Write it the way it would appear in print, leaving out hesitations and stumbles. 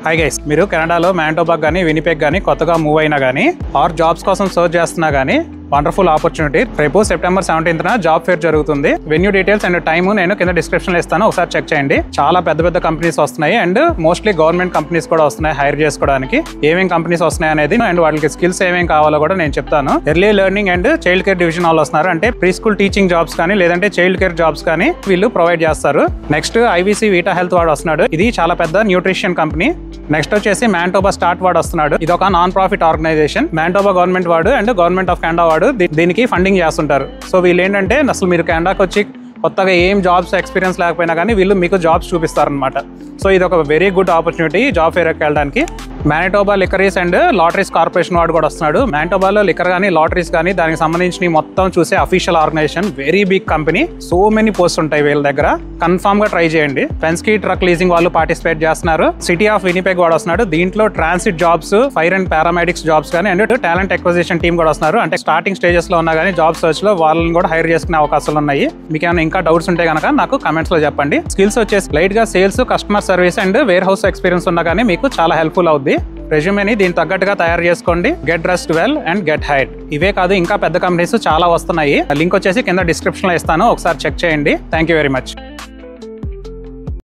Hi guys, మీరు కెనడాలో మ్యానిటోబా కానీ వినిపెగ్ కానీ కొత్తగా మూవ్ అయినా కానీ ఆర్ జాబ్స్ కోసం సర్చ్ చేస్తున్నా కానీ వండర్ఫుల్ ఆపర్చునిటీ. రేపు సెప్టెంబర్ 17న జాబ్ ఫేర్ జరుగుతుంది. వెన్యూ డీటెయిల్స్ అండ్ టైమ్ నేను కింద డిస్క్రిప్షన్ లో ఇస్తాను, ఒకసారి చెక్ చేయండి. చాలా పెద్ద పెద్ద కంపెనీస్ వస్తున్నాయి అండ్ మోస్ట్లీ గవర్నమెంట్ కంపెనీస్ కూడా వస్తున్నాయి హైర్ చేసుకోవడానికి. ఏమేం కంపెనీస్ వస్తున్నాయి అనేది అండ్ వాళ్ళకి స్కిల్స్ ఏమేం కావాలో కూడా నేను చెప్తాను. Early learning and child care division వాళ్ళు వస్తున్నారు, అంటే ప్రీ స్కూల్ టీచింగ్ జాబ్స్ కానీ లేదంటే చైల్డ్ కేర్ జాబ్స్ కానీ వీళ్ళు ప్రొవైడ్ చేస్తారు. నెక్స్ట్ ఐవీసీ వీటా హెల్త్ వాడు వస్తున్నాడు, ఇది చాలా పెద్ద న్యూట్రిషన్ కంపెనీ. నెక్స్ట్ వచ్చేసి మ్యానిటోబా స్టార్ట్ వాడు వస్తున్నాడు, ఇది ఒక non profit organisation. Manitoba government వాడు అండ్ గవర్నమెంట్ ఆఫ్ కెనడా వాడు దీనికి ఫండింగ్ చేస్తుంటారు. సో వీళ్ళు ఏంటంటే అసలు మీరు కెనడాకి వచ్చి కొత్తగా ఏం జాబ్స్ ఎక్స్పీరియన్స్ లేకపోయినా కానీ వీళ్ళు మీకు జాబ్స్ చూపిస్తారనమాట. సో ఇది ఒక వెరీ గుడ్ ఆపర్చునిటీ జాబ్ ఫేర్కి వెళ్ళడానికి. మ్యానిటోబా లికరీస్ అండ్ లాటరీస్ కార్పొరేషన్ వాడు కూడా వస్తున్నాడు. మ్యానిటోబాలో లికర్ కానీ లాటరీస్ కానీ దానికి సంబంధించి మొత్తం చూసే official organisation, very big company. So many post ఉంటాయి వీళ్ళ దగ్గర, కన్ఫామ్ గా ట్రై చేయండి. ఫెన్స్కీ ట్రక్ లీజింగ్ వాళ్ళు పార్టిసిపేట్ చేస్తున్నారు. సిటీ ఆఫ్ వినిపెగ్ వాడు వస్తున్నాడు, దీంట్లో transit jobs, fire and paramedics jobs కానీ అండ్ టాలెంట్ అక్విజిషన్ టీమ్ కూడా వస్తున్నారు. అంటే స్టార్టింగ్ స్టేజెస్ లో ఉన్నా కానీ జాబ్ సర్చ్ లో వాళ్ళని కూడా హైర్ చేసుకునే అవకాశాలు ఉన్నాయి. మీకు ఏమైనా ఇంకా డౌట్స్ ఉంటే కనుక నాకు కమెంట్స్ లో చెప్పండి. స్కిల్స్ వచ్చేసి లైట్ గా sales, customer service and warehouse experience ఉన్నా కానీ మీకు చాలా హెల్ప్ఫుల్ అవుద్ది. రెజ్యూమేని దీనికి తగ్గట్టుగా తయారు చేసుకోండి. Get dressed well and get hired. ఇవే కాదు ఇంకా పెద్ద కంపెనీస్ చాలా వస్తున్నాయి. లింక్ వచ్చేసి కింద డిస్క్రిప్షన్ లో ఇస్తాను, ఒకసారి చెక్ చేయండి. Thank you very much.